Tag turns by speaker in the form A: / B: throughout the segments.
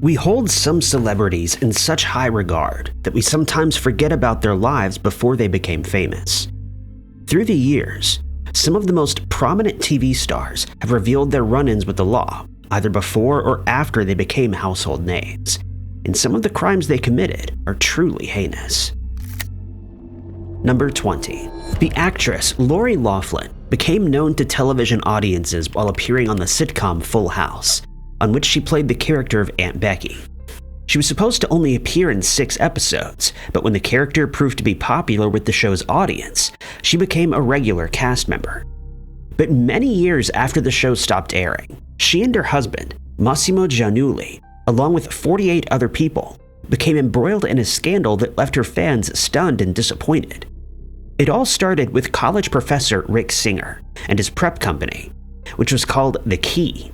A: We hold some celebrities in such high regard that we sometimes forget about their lives before they became famous. Through the years, some of the most prominent TV stars have revealed their run-ins with the law, either before or after they became household names, and some of the crimes they committed are truly heinous. Number 20. The actress Lori Loughlin became known to television audiences while appearing on the sitcom Full House, on which she played the character of Aunt Becky. She was supposed to only appear in 6 episodes, but when the character proved to be popular with the show's audience, she became a regular cast member. But many years after the show stopped airing, she and her husband, Massimo Giannulli, along with 48 other people, became embroiled in a scandal that left her fans stunned and disappointed. It all started with college professor Rick Singer and his prep company, which was called The Key.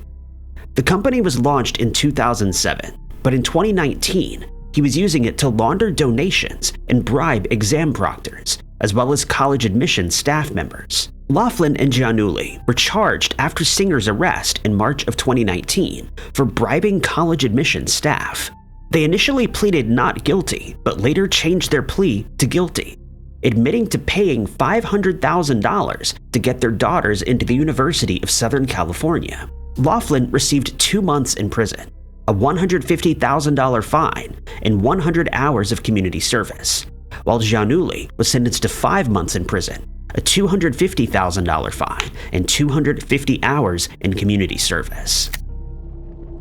A: The company was launched in 2007, but in 2019, he was using it to launder donations and bribe exam proctors, as well as college admissions staff members. Loughlin and Giannulli were charged after Singer's arrest in March of 2019 for bribing college admissions staff. They initially pleaded not guilty, but later changed their plea to guilty, admitting to paying $500,000 to get their daughters into the University of Southern California. Loughlin received 2 months in prison, a $150,000 fine, and 100 hours of community service, while Giannulli was sentenced to 5 months in prison, a $250,000 fine, and 250 hours in community service.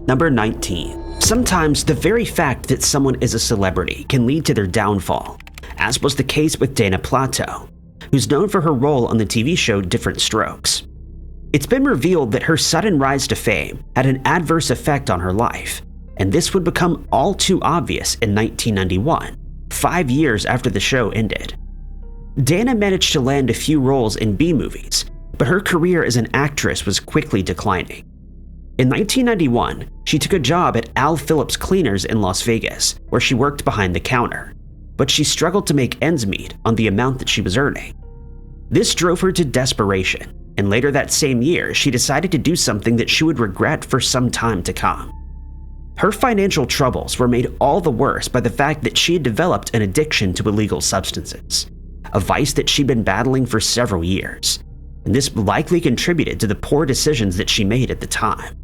A: Number 19. Sometimes the very fact that someone is a celebrity can lead to their downfall, as was the case with Dana Plato, who's known for her role on the TV show Different Strokes. It's been revealed that her sudden rise to fame had an adverse effect on her life, and this would become all too obvious in 1991, 5 years after the show ended. Dana managed to land a few roles in B-movies, but her career as an actress was quickly declining. In 1991, she took a job at Al Phillips Cleaners in Las Vegas, where she worked behind the counter, but she struggled to make ends meet on the amount that she was earning. This drove her to desperation, and later that same year, she decided to do something that she would regret for some time to come. Her financial troubles were made all the worse by the fact that she had developed an addiction to illegal substances, a vice that she'd been battling for several years, and this likely contributed to the poor decisions that she made at the time.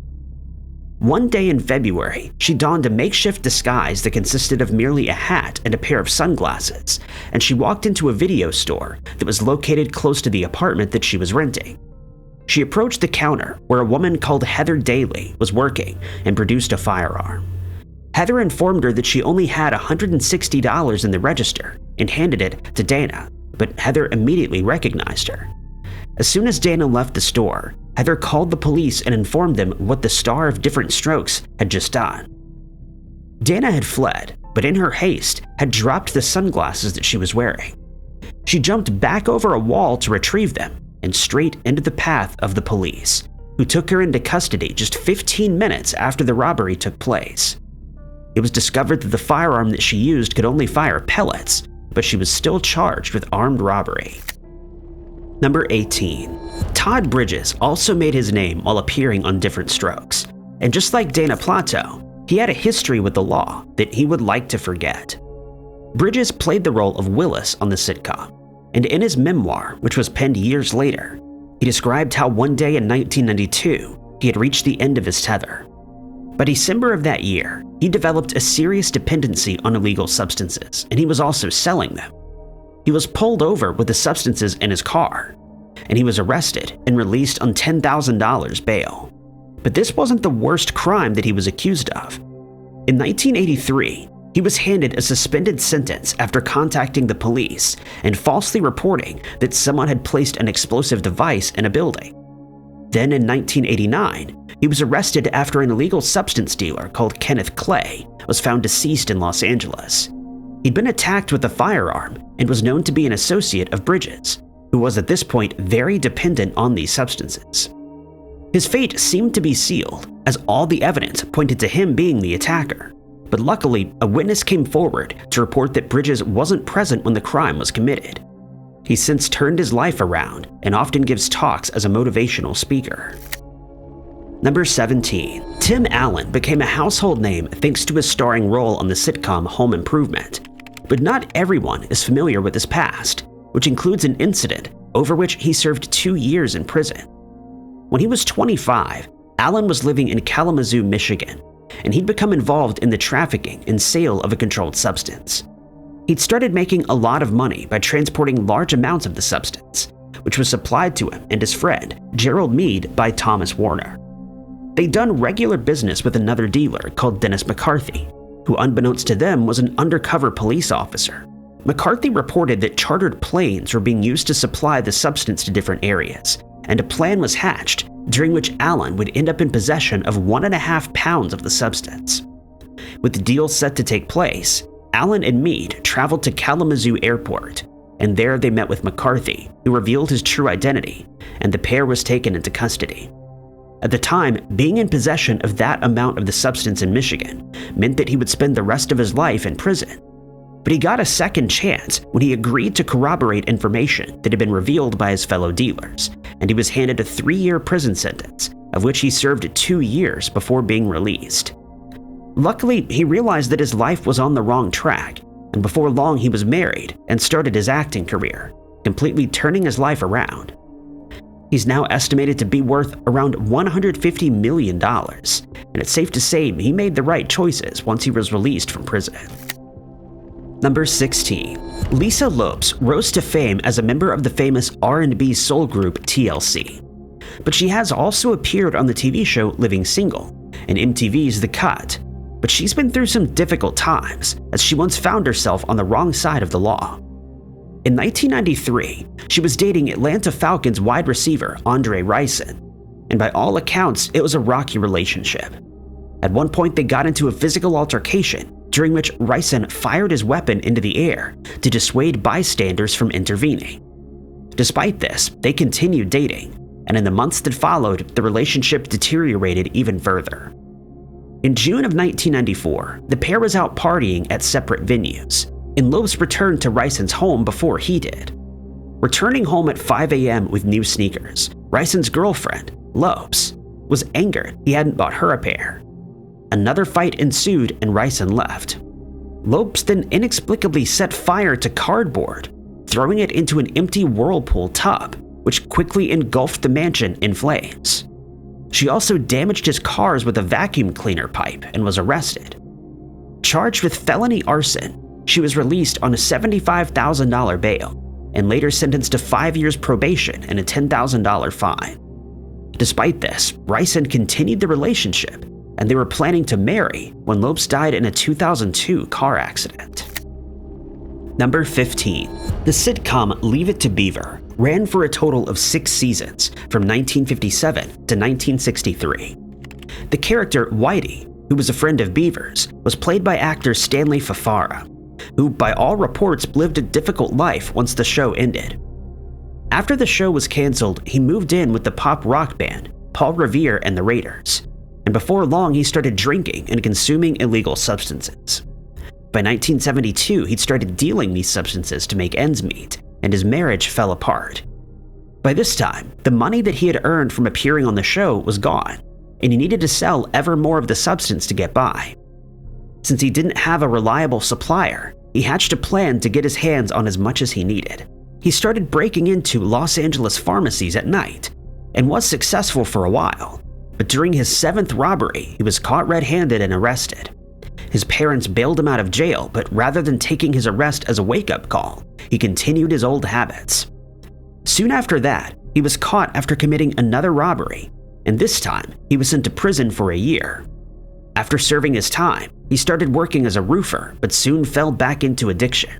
A: One day in February, she donned a makeshift disguise that consisted of merely a hat and a pair of sunglasses, and she walked into a video store that was located close to the apartment that she was renting. She approached the counter where a woman called Heather Daly was working and produced a firearm. Heather informed her that she only had $160 in the register and handed it to Dana, but Heather immediately recognized her. As soon as Dana left the store, Heather called the police and informed them what the star of Different Strokes had just done. Dana had fled, but in her haste had dropped the sunglasses that she was wearing. She jumped back over a wall to retrieve them and straight into the path of the police, who took her into custody just 15 minutes after the robbery took place. It was discovered that the firearm that she used could only fire pellets, but she was still charged with armed robbery. Number 18. Todd Bridges also made his name while appearing on Different Strokes, and just like Dana Plato, he had a history with the law that he would like to forget. Bridges played the role of Willis on the sitcom, and in his memoir, which was penned years later, he described how one day in 1992, he had reached the end of his tether. By December of that year, he developed a serious dependency on illegal substances, and he was also selling them. He was pulled over with the substances in his car, and he was arrested and released on $10,000 bail. But this wasn't the worst crime that he was accused of. In 1983, he was handed a suspended sentence after contacting the police and falsely reporting that someone had placed an explosive device in a building. Then in 1989, he was arrested after an illegal substance dealer called Kenneth Clay was found deceased in Los Angeles. He'd been attacked with a firearm and was known to be an associate of Bridges, who was at this point very dependent on these substances. His fate seemed to be sealed, as all the evidence pointed to him being the attacker. But luckily, a witness came forward to report that Bridges wasn't present when the crime was committed. He's since turned his life around and often gives talks as a motivational speaker. Number 17. Tim Allen became a household name thanks to his starring role on the sitcom Home Improvement. But not everyone is familiar with his past, which includes an incident over which he served 2 years in prison. When he was 25, Allen was living in Kalamazoo, Michigan, and he'd become involved in the trafficking and sale of a controlled substance. He'd started making a lot of money by transporting large amounts of the substance, which was supplied to him and his friend, Gerald Mead, by Thomas Warner. They'd done regular business with another dealer called Dennis McCarthy, who unbeknownst to them was an undercover police officer. McCarthy reported that chartered planes were being used to supply the substance to different areas, and a plan was hatched during which Allen would end up in possession of 1.5 pounds of the substance. With the deal set to take place, Allen and Mead traveled to Kalamazoo Airport, and there they met with McCarthy, who revealed his true identity, and the pair was taken into custody. At the time, being in possession of that amount of the substance in Michigan meant that he would spend the rest of his life in prison. But he got a second chance when he agreed to corroborate information that had been revealed by his fellow dealers, and he was handed a 3-year prison sentence, of which he served 2 years before being released. Luckily, he realized that his life was on the wrong track, and before long he was married and started his acting career, completely turning his life around. He's now estimated to be worth around $150 million, and it's safe to say he made the right choices once he was released from prison. Number 16. Lisa Lopes rose to fame as a member of the famous R&B soul group TLC, but she has also appeared on the TV show Living Single and MTV's The Cut. But she's been through some difficult times, as she once found herself on the wrong side of the law. In 1993, she was dating Atlanta Falcons wide receiver Andre Rison, and by all accounts, it was a rocky relationship. At one point, they got into a physical altercation, during which Rison fired his weapon into the air to dissuade bystanders from intervening. Despite this, they continued dating, and in the months that followed, the relationship deteriorated even further. In June of 1994, the pair was out partying at separate venues, and Lopes returned to Rison's home before he did. Returning home at 5 a.m. with new sneakers, Rison's girlfriend, Lopes, was angered he hadn't bought her a pair. Another fight ensued and Rison left. Lopes then inexplicably set fire to cardboard, throwing it into an empty whirlpool tub, which quickly engulfed the mansion in flames. She also damaged his cars with a vacuum cleaner pipe and was arrested. Charged with felony arson, she was released on a $75,000 bail and later sentenced to 5 years probation and a $10,000 fine. Despite this, Rison continued the relationship, and they were planning to marry when Lopes died in a 2002 car accident. Number 15. The sitcom Leave It to Beaver ran for a total of 6 seasons from 1957 to 1963. The character Whitey, who was a friend of Beaver's, was played by actor Stanley Fafara, who by all reports lived a difficult life once the show ended. After the show was canceled, he moved in with the pop rock band Paul Revere and the Raiders, and before long he started drinking and consuming illegal substances. By 1972, he'd started dealing these substances to make ends meet, and his marriage fell apart. By this time, the money that he had earned from appearing on the show was gone, and he needed to sell ever more of the substance to get by. Since he didn't have a reliable supplier, he hatched a plan to get his hands on as much as he needed. He started breaking into Los Angeles pharmacies at night, and was successful for a while, but during his 7th robbery, he was caught red-handed and arrested. His parents bailed him out of jail, but rather than taking his arrest as a wake-up call, he continued his old habits. Soon after that, he was caught after committing another robbery, and this time, he was sent to prison for a year. After serving his time, he started working as a roofer, but soon fell back into addiction.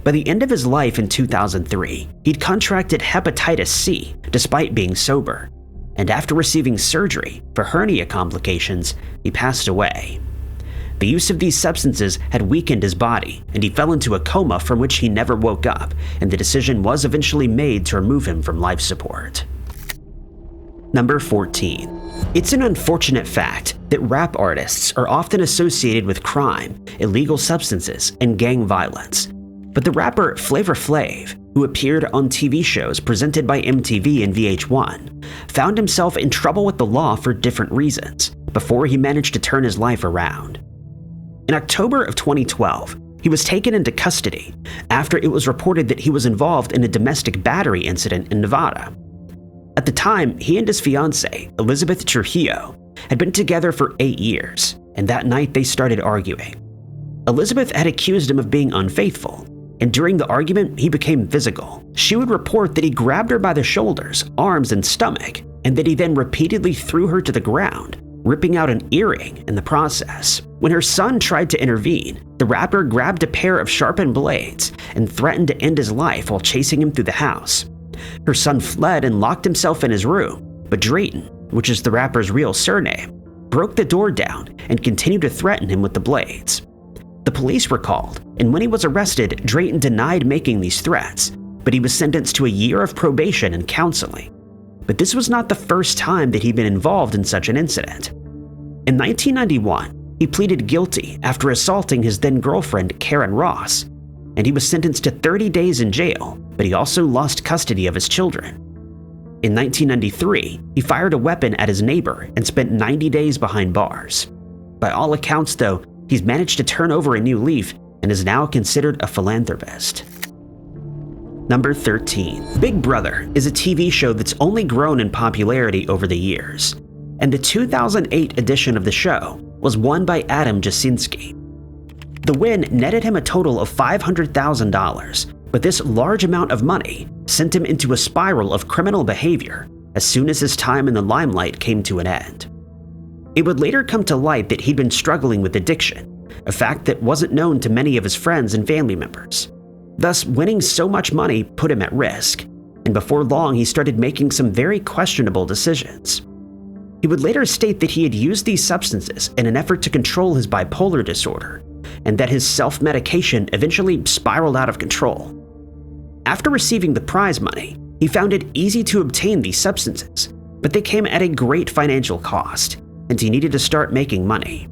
A: By the end of his life in 2003, he'd contracted hepatitis C despite being sober, and after receiving surgery for hernia complications, he passed away. The use of these substances had weakened his body, and he fell into a coma from which he never woke up, and the decision was eventually made to remove him from life support. Number 14. It's an unfortunate fact that rap artists are often associated with crime, illegal substances, and gang violence. But the rapper Flavor Flav who appeared on TV shows presented by MTV and VH1, found himself in trouble with the law for different reasons before he managed to turn his life around. In October of 2012, he was taken into custody after it was reported that he was involved in a domestic battery incident in Nevada. At the time, he and his fiancée, Elizabeth Trujillo, had been together for 8 years, and that night they started arguing. Elizabeth had accused him of being unfaithful, and during the argument, he became physical. She would report that he grabbed her by the shoulders, arms, and stomach, and that he then repeatedly threw her to the ground, ripping out an earring in the process. When her son tried to intervene, the rapper grabbed a pair of sharpened blades and threatened to end his life while chasing him through the house. Her son fled and locked himself in his room, but Drayton, which is the rapper's real surname, broke the door down and continued to threaten him with the blades. The police were called, and when he was arrested, Drayton denied making these threats, but he was sentenced to a year of probation and counseling. But this was not the first time that he'd been involved in such an incident. In 1991, he pleaded guilty after assaulting his then-girlfriend Karen Ross, and he was sentenced to 30 days in jail, but he also lost custody of his children. In 1993, he fired a weapon at his neighbor and spent 90 days behind bars. By all accounts, though, he's managed to turn over a new leaf and is now considered a philanthropist. Number 13. Big Brother is a TV show that's only grown in popularity over the years, and the 2008 edition of the show was won by Adam Jasinski. The win netted him a total of $500,000, but this large amount of money sent him into a spiral of criminal behavior as soon as his time in the limelight came to an end. It would later come to light that he'd been struggling with addiction, a fact that wasn't known to many of his friends and family members. Thus, winning so much money put him at risk, and before long he started making some very questionable decisions. He would later state that he had used these substances in an effort to control his bipolar disorder, and that his self-medication eventually spiraled out of control. After receiving the prize money, he found it easy to obtain these substances, but they came at a great financial cost, and he needed to start making money.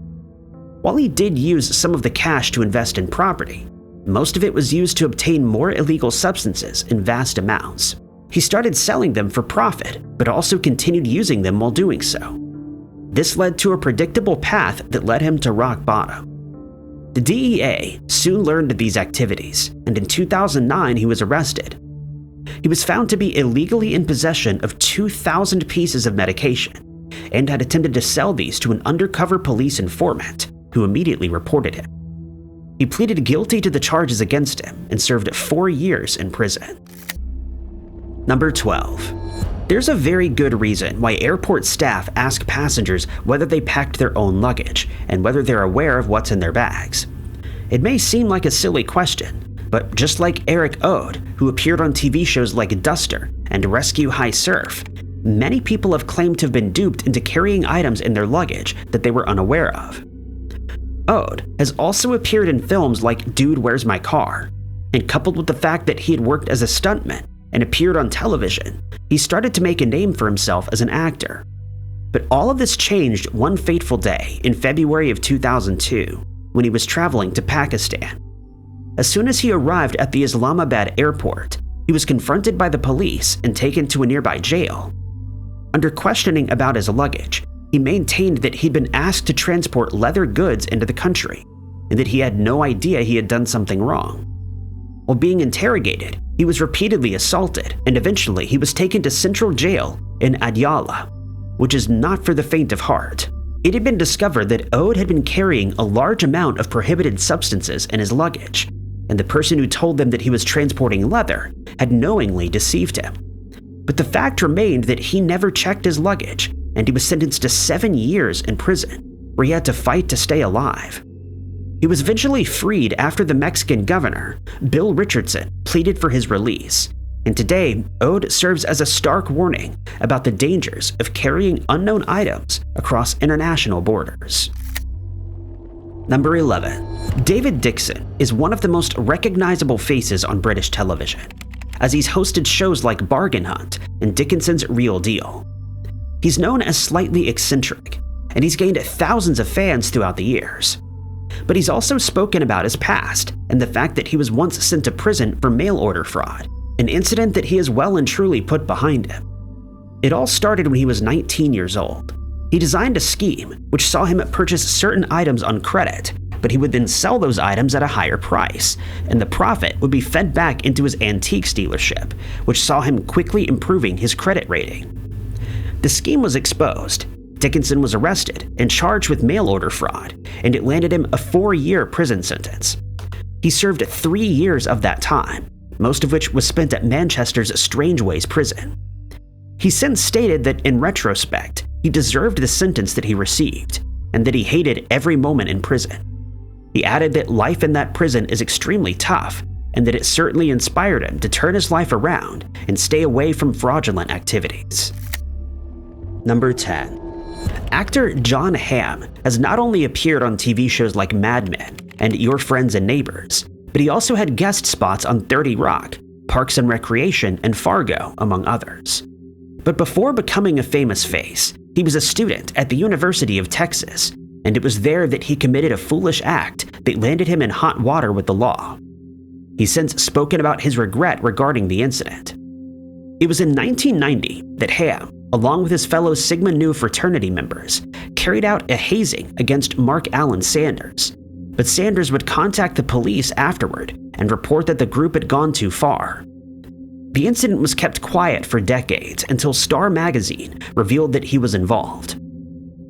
A: While he did use some of the cash to invest in property, most of it was used to obtain more illegal substances in vast amounts. He started selling them for profit, but also continued using them while doing so. This led to a predictable path that led him to rock bottom. The DEA soon learned of these activities, and in 2009 he was arrested. He was found to be illegally in possession of 2,000 pieces of medication, and had attempted to sell these to an undercover police informant, who immediately reported him. He pleaded guilty to the charges against him and served 4 years in prison. Number 12. There's a very good reason why airport staff ask passengers whether they packed their own luggage and whether they're aware of what's in their bags. It may seem like a silly question, but just like Eric Ode, who appeared on TV shows like Duster and Rescue High Surf, many people have claimed to have been duped into carrying items in their luggage that they were unaware of. Ode has also appeared in films like Dude, Where's My Car? And coupled with the fact that he had worked as a stuntman and appeared on television, he started to make a name for himself as an actor. But all of this changed one fateful day in February of 2002 when he was traveling to Pakistan. As soon as he arrived at the Islamabad airport, he was confronted by the police and taken to a nearby jail. Under questioning about his luggage, he maintained that he'd been asked to transport leather goods into the country, and that he had no idea he had done something wrong. While being interrogated, he was repeatedly assaulted, and eventually he was taken to Central Jail in Adyala, which is not for the faint of heart. It had been discovered that Ode had been carrying a large amount of prohibited substances in his luggage, and the person who told them that he was transporting leather had knowingly deceived him. But the fact remained that he never checked his luggage, and he was sentenced to 7 years in prison, where he had to fight to stay alive. He was eventually freed after the Mexican governor, Bill Richardson, pleaded for his release, and today, Ode serves as a stark warning about the dangers of carrying unknown items across international borders. Number 11. David Dixon is one of the most recognizable faces on British television, as he's hosted shows like Bargain Hunt and Dickinson's Real Deal. He's known as slightly eccentric, and he's gained thousands of fans throughout the years. But he's also spoken about his past and the fact that he was once sent to prison for mail order fraud, an incident that he has well and truly put behind him. It all started when he was 19 years old. He designed a scheme which saw him purchase certain items on credit, but he would then sell those items at a higher price, and the profit would be fed back into his antiques dealership, which saw him quickly improving his credit rating. The scheme was exposed. Dickinson was arrested and charged with mail order fraud, and it landed him a 4-year prison sentence. He served 3 years of that time, most of which was spent at Manchester's Strangeways prison. He since stated that, in retrospect, he deserved the sentence that he received, and that he hated every moment in prison. He added that life in that prison is extremely tough, and that it certainly inspired him to turn his life around and stay away from fraudulent activities. Number 10. Actor Jon Hamm has not only appeared on TV shows like Mad Men and Your Friends and Neighbors, but he also had guest spots on 30 Rock, Parks and Recreation, and Fargo, among others. But before becoming a famous face, he was a student at the University of Texas, and it was there that he committed a foolish act that landed him in hot water with the law. He's since spoken about his regret regarding the incident. It was in 1990 that Hamm, along with his fellow Sigma Nu fraternity members, carried out a hazing against Mark Allen Sanders, but Sanders would contact the police afterward and report that the group had gone too far. The incident was kept quiet for decades until Star magazine revealed that he was involved.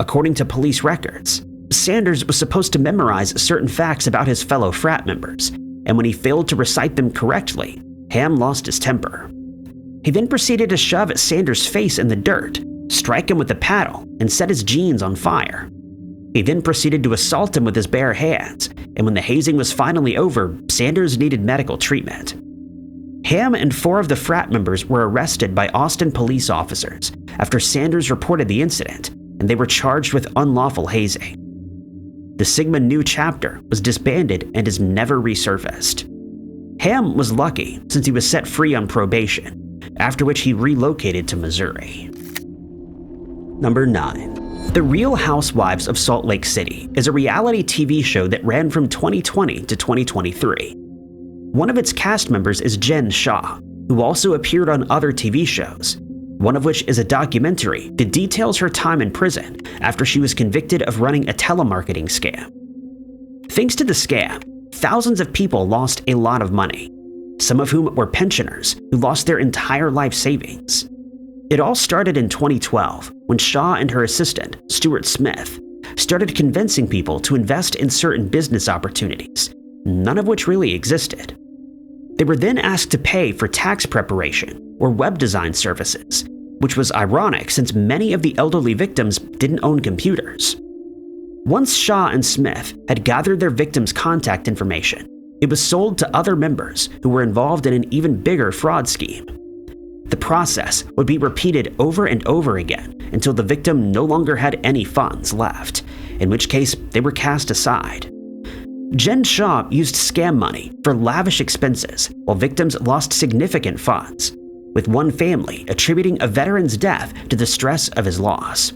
A: According to police records, Sanders was supposed to memorize certain facts about his fellow frat members, and when he failed to recite them correctly, Hamm lost his temper. He then proceeded to shove Sanders' face in the dirt, strike him with a paddle, and set his jeans on fire. He then proceeded to assault him with his bare hands, and when the hazing was finally over, Sanders needed medical treatment. Hamm and 4 of the frat members were arrested by Austin police officers after Sanders reported the incident, and they were charged with unlawful hazing. The Sigma Nu chapter was disbanded and has never resurfaced. Hamm was lucky since he was set free on probation, after which he relocated to Missouri. Number 9. The Real Housewives of Salt Lake City is a reality TV show that ran from 2020 to 2023. One of its cast members is Jen Shah, who also appeared on other TV shows, one of which is a documentary that details her time in prison after she was convicted of running a telemarketing scam. Thanks to the scam, thousands of people lost a lot of money, some of whom were pensioners who lost their entire life savings. It all started in 2012 when Shaw and her assistant, Stuart Smith, started convincing people to invest in certain business opportunities, none of which really existed. They were then asked to pay for tax preparation or web design services, which was ironic since many of the elderly victims didn't own computers. Once Shaw and Smith had gathered their victims' contact information, it was sold to other members who were involved in an even bigger fraud scheme. The process would be repeated over and over again until the victim no longer had any funds left, in which case they were cast aside. Jen Shaw used scam money for lavish expenses while victims lost significant funds, with one family attributing a veteran's death to the stress of his loss.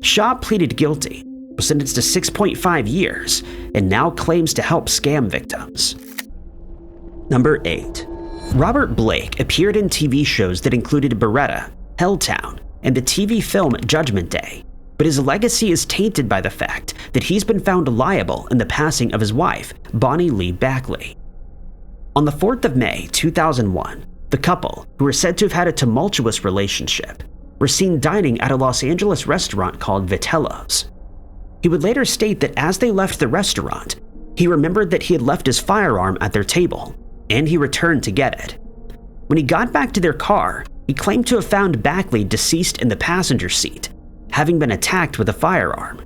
A: Shaw pleaded guilty, was sentenced to 6.5 years, and now claims to help scam victims. Number 8. Robert Blake appeared in TV shows that included Beretta, Helltown, and the TV film Judgment Day, but his legacy is tainted by the fact that he's been found liable in the passing of his wife, Bonnie Lee Backley. On the 4th of May, 2001, the couple, who were said to have had a tumultuous relationship, were seen dining at a Los Angeles restaurant called Vitello's. He would later state that as they left the restaurant, he remembered that he had left his firearm at their table, and he returned to get it. When he got back to their car, he claimed to have found Backley deceased in the passenger seat, having been attacked with a firearm.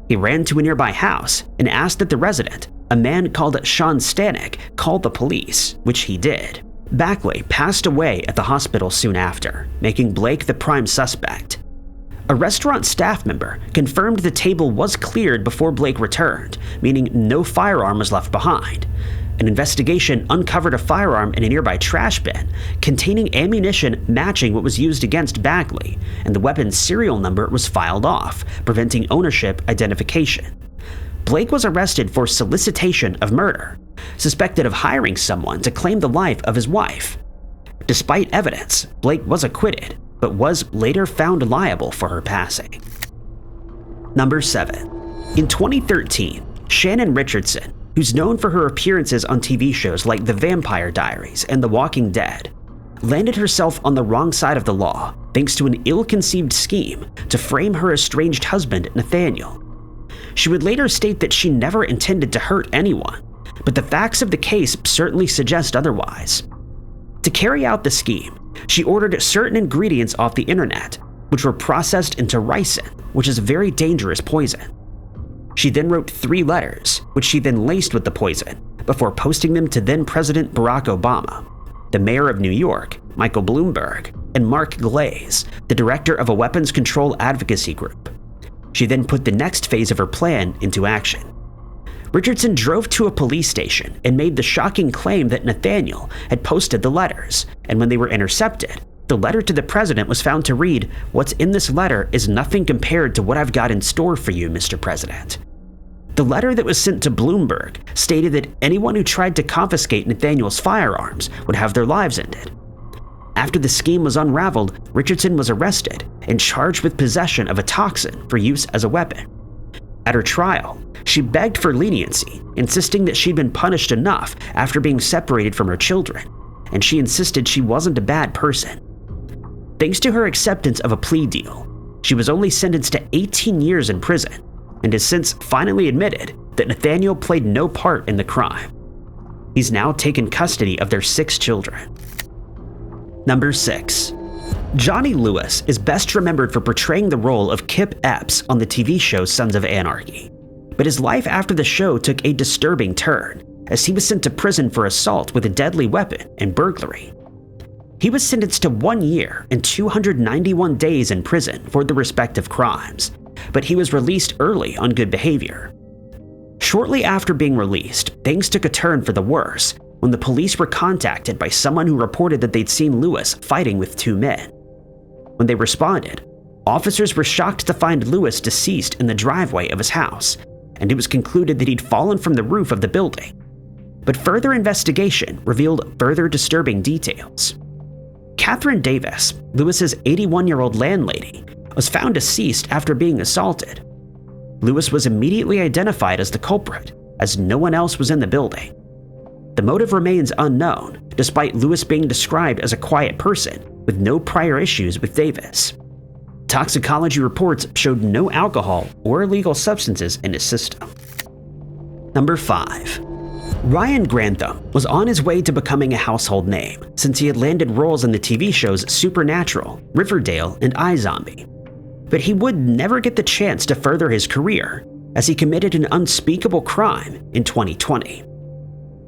A: He ran to a nearby house and asked that the resident, a man called Sean Stanek, call the police, which he did. Backley passed away at the hospital soon after, making Blake the prime suspect. A restaurant staff member confirmed the table was cleared before Blake returned, meaning no firearm was left behind. An investigation uncovered a firearm in a nearby trash bin containing ammunition matching what was used against Backley, and the weapon's serial number was filed off, preventing ownership identification. Blake was arrested for solicitation of murder, suspected of hiring someone to claim the life of his wife. Despite evidence, Blake was acquitted, but was later found liable for her passing. Number 7. In 2013, Shannon Richardson, who's known for her appearances on TV shows like The Vampire Diaries and The Walking Dead, landed herself on the wrong side of the law thanks to an ill-conceived scheme to frame her estranged husband, Nathaniel. She would later state that she never intended to hurt anyone, but the facts of the case certainly suggest otherwise. To carry out the scheme, she ordered certain ingredients off the internet, which were processed into ricin, which is a very dangerous poison. She then wrote 3 letters, which she then laced with the poison, before posting them to then-President Barack Obama, the mayor of New York, Michael Bloomberg, and Mark Glaze, the director of a weapons control advocacy group. She then put the next phase of her plan into action. Richardson drove to a police station and made the shocking claim that Nathaniel had posted the letters, and when they were intercepted, the letter to the president was found to read, "What's in this letter is nothing compared to what I've got in store for you, Mr. President." The letter that was sent to Bloomberg stated that anyone who tried to confiscate Nathaniel's firearms would have their lives ended. After the scheme was unraveled, Richardson was arrested and charged with possession of a toxin for use as a weapon. At her trial, she begged for leniency, insisting that she'd been punished enough after being separated from her children, and she insisted she wasn't a bad person. Thanks to her acceptance of a plea deal, she was only sentenced to 18 years in prison, and has since finally admitted that Nathaniel played no part in the crime. He's now taken custody of their 6 children. Number 6. Johnny Lewis is best remembered for portraying the role of Kip Epps on the TV show Sons of Anarchy. But his life after the show took a disturbing turn, as he was sent to prison for assault with a deadly weapon and burglary. He was sentenced to 1 year and 291 days in prison for the respective crimes, but he was released early on good behavior. Shortly after being released, things took a turn for the worse when the police were contacted by someone who reported that they'd seen Lewis fighting with 2 men. When they responded, officers were shocked to find Lewis deceased in the driveway of his house, and it was concluded that he'd fallen from the roof of the building. But further investigation revealed further disturbing details. Catherine Davis, Lewis's 81-year-old landlady, was found deceased after being assaulted. Lewis was immediately identified as the culprit, as no one else was in the building. The motive remains unknown, despite Lewis being described as a quiet person with no prior issues with Davis. Toxicology reports showed no alcohol or illegal substances in his system. Number 5. Ryan Grantham was on his way to becoming a household name since he had landed roles in the TV shows Supernatural, Riverdale, and iZombie. But he would never get the chance to further his career, as he committed an unspeakable crime in 2020.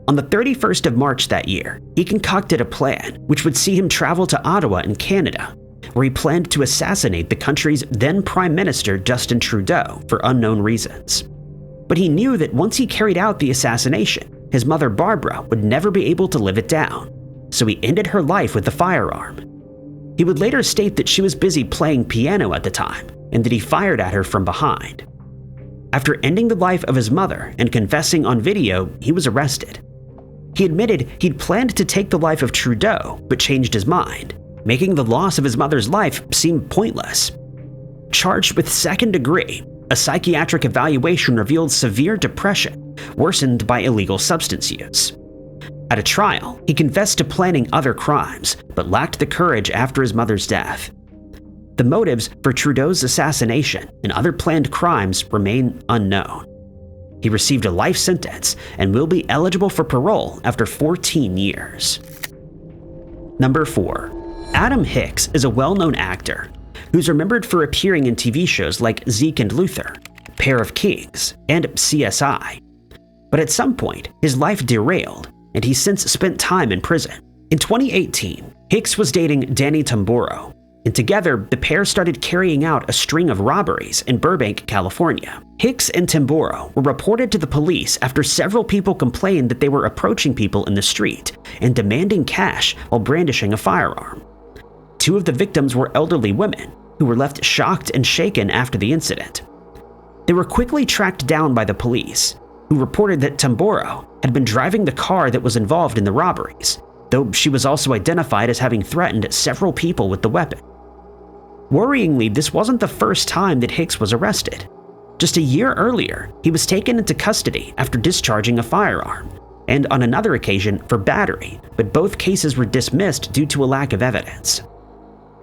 A: On the 31st of March that year, he concocted a plan which would see him travel to Ottawa in Canada, where he planned to assassinate the country's then Prime Minister Justin Trudeau for unknown reasons. But he knew that once he carried out the assassination, his mother Barbara would never be able to live it down, so he ended her life with a firearm. He would later state that she was busy playing piano at the time, and that he fired at her from behind. After ending the life of his mother and confessing on video, he was arrested. He admitted he'd planned to take the life of Trudeau, but changed his mind, making the loss of his mother's life seem pointless. Charged with second degree, a psychiatric evaluation revealed severe depression, worsened by illegal substance use. At a trial, he confessed to planning other crimes, but lacked the courage after his mother's death. The motives for Trudeau's assassination and other planned crimes remain unknown. He received a life sentence and will be eligible for parole after 14 years. Number 4. Adam Hicks is a well-known actor who's remembered for appearing in TV shows like Zeke and Luther, Pair of Kings, and CSI. But at some point, his life derailed, and he's since spent time in prison. In 2018, Hicks was dating Danny Tamburo, and together the pair started carrying out a string of robberies in Burbank, California. Hicks and Tamburo were reported to the police after several people complained that they were approaching people in the street and demanding cash while brandishing a firearm. 2 of the victims were elderly women who were left shocked and shaken after the incident. They were quickly tracked down by the police, who reported that Tamburo had been driving the car that was involved in the robberies, though she was also identified as having threatened several people with the weapon. Worryingly, this wasn't the first time that Hicks was arrested. Just a year earlier, he was taken into custody after discharging a firearm, and on another occasion for battery, but both cases were dismissed due to a lack of evidence.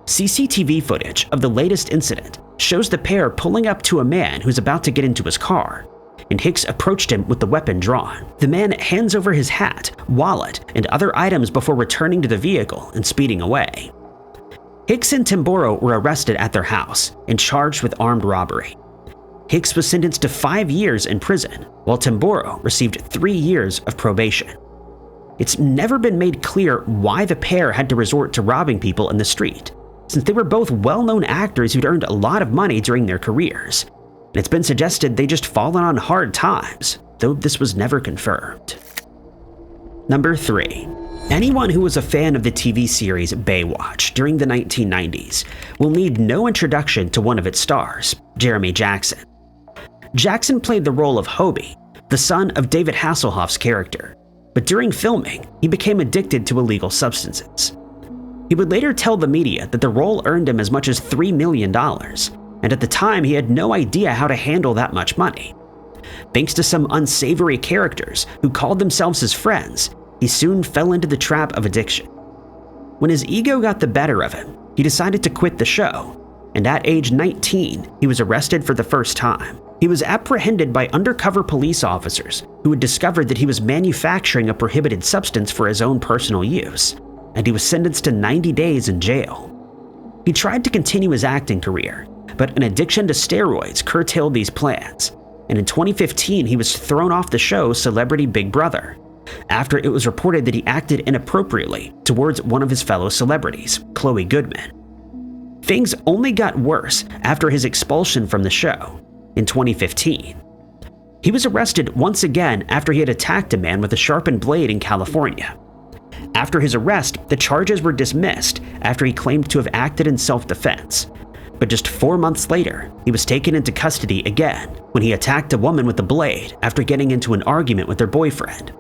A: CCTV footage of the latest incident shows the pair pulling up to a man who's about to get into his car, and Hicks approached him with the weapon drawn. The man hands over his hat, wallet, and other items before returning to the vehicle and speeding away. Hicks and Tamboro were arrested at their house and charged with armed robbery. Hicks was sentenced to 5 years in prison, while Tamboro received 3 years of probation. It's never been made clear why the pair had to resort to robbing people in the street, since they were both well-known actors who'd earned a lot of money during their careers, and it's been suggested they just fallen on hard times, though this was never confirmed. Number 3. Anyone who was a fan of the TV series Baywatch during the 1990s will need no introduction to one of its stars, Jeremy Jackson. Jackson played the role of Hobie, the son of David Hasselhoff's character, but during filming, he became addicted to illegal substances. He would later tell the media that the role earned him as much as $3 million, and at the time he had no idea how to handle that much money. Thanks to some unsavory characters who called themselves his friends, he soon fell into the trap of addiction. When his ego got the better of him, he decided to quit the show, and at age 19, he was arrested for the first time. He was apprehended by undercover police officers who had discovered that he was manufacturing a prohibited substance for his own personal use, and he was sentenced to 90 days in jail. He tried to continue his acting career, but an addiction to steroids curtailed these plans, and in 2015 he was thrown off the show Celebrity Big Brother, after it was reported that he acted inappropriately towards one of his fellow celebrities, Chloe Goodman. Things only got worse after his expulsion from the show in 2015. He was arrested once again after he had attacked a man with a sharpened blade in California. After his arrest, the charges were dismissed after he claimed to have acted in self-defense. But just 4 months later, he was taken into custody again when he attacked a woman with a blade after getting into an argument with her boyfriend.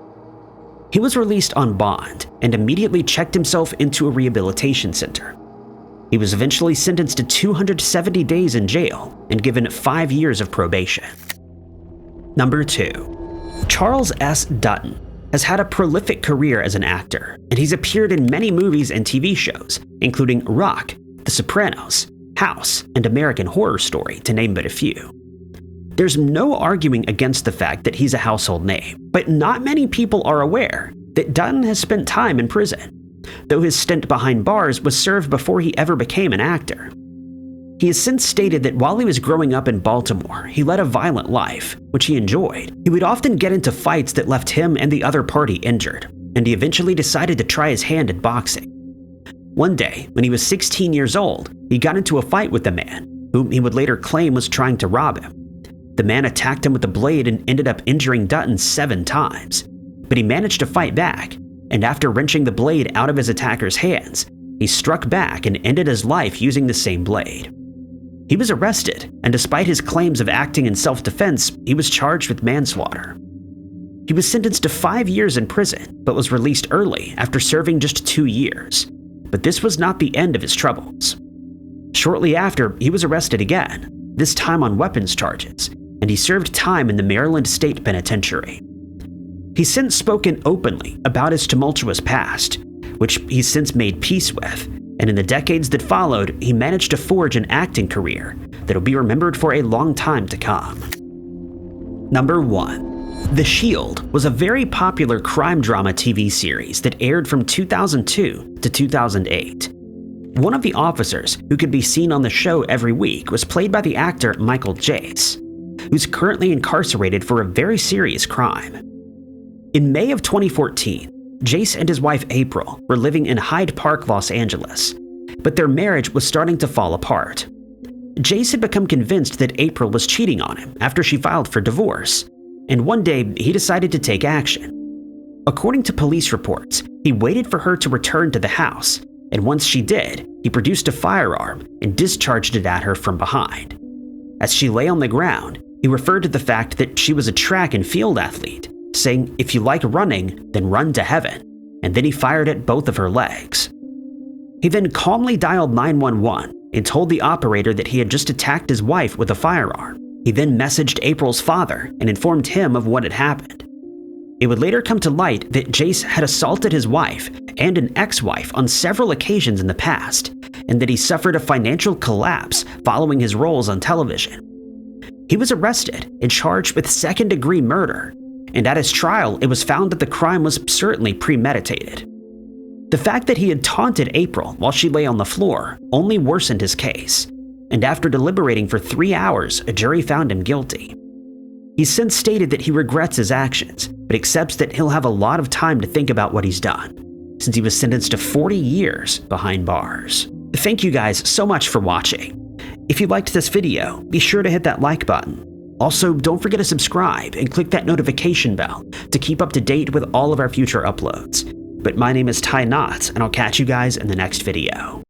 A: He was released on bond and immediately checked himself into a rehabilitation center. He was eventually sentenced to 270 days in jail and given 5 years of probation. Number 2. Charles S. Dutton has had a prolific career as an actor, and he's appeared in many movies and TV shows, including Rock, The Sopranos, House, and American Horror Story, to name but a few. There's no arguing against the fact that he's a household name, but not many people are aware that Dutton has spent time in prison, though his stint behind bars was served before he ever became an actor. He has since stated that while he was growing up in Baltimore, he led a violent life, which he enjoyed. He would often get into fights that left him and the other party injured, and he eventually decided to try his hand at boxing. One day, when he was 16 years old, he got into a fight with a man, whom he would later claim was trying to rob him. The man attacked him with a blade and ended up injuring Dutton 7 times, but he managed to fight back, and after wrenching the blade out of his attacker's hands, he struck back and ended his life using the same blade. He was arrested, and despite his claims of acting in self-defense, he was charged with manslaughter. He was sentenced to 5 years in prison, but was released early after serving just 2 years. But this was not the end of his troubles. Shortly after, he was arrested again, this time on weapons charges, and he served time in the Maryland State Penitentiary. He's since spoken openly about his tumultuous past, which he's since made peace with, and in the decades that followed, he managed to forge an acting career that'll be remembered for a long time to come. Number 1. The Shield was a very popular crime drama TV series that aired from 2002 to 2008. One of the officers who could be seen on the show every week was played by the actor Michael Jace, who's currently incarcerated for a very serious crime. In May of 2014, Jace and his wife April were living in Hyde Park, Los Angeles, but their marriage was starting to fall apart. Jace had become convinced that April was cheating on him after she filed for divorce, and one day he decided to take action. According to police reports, he waited for her to return to the house, and once she did, he produced a firearm and discharged it at her from behind. As she lay on the ground, he referred to the fact that she was a track and field athlete, saying, "If you like running, then run to heaven," and then he fired at both of her legs. He then calmly dialed 911 and told the operator that he had just attacked his wife with a firearm. He then messaged April's father and informed him of what had happened. It would later come to light that Jace had assaulted his wife and an ex-wife on several occasions in the past, and that he suffered a financial collapse following his roles on television. He was arrested and charged with second-degree murder, and at his trial it was found that the crime was certainly premeditated. The fact that he had taunted April while she lay on the floor only worsened his case, and after deliberating for 3 hours, a jury found him guilty. He's since stated that he regrets his actions, but accepts that he'll have a lot of time to think about what he's done, since he was sentenced to 40 years behind bars. Thank you guys so much for watching. If you liked this video, be sure to hit that like button. Also, don't forget to subscribe and click that notification bell to keep up to date with all of our future uploads. But my name is Ty Knott, and I'll catch you guys in the next video.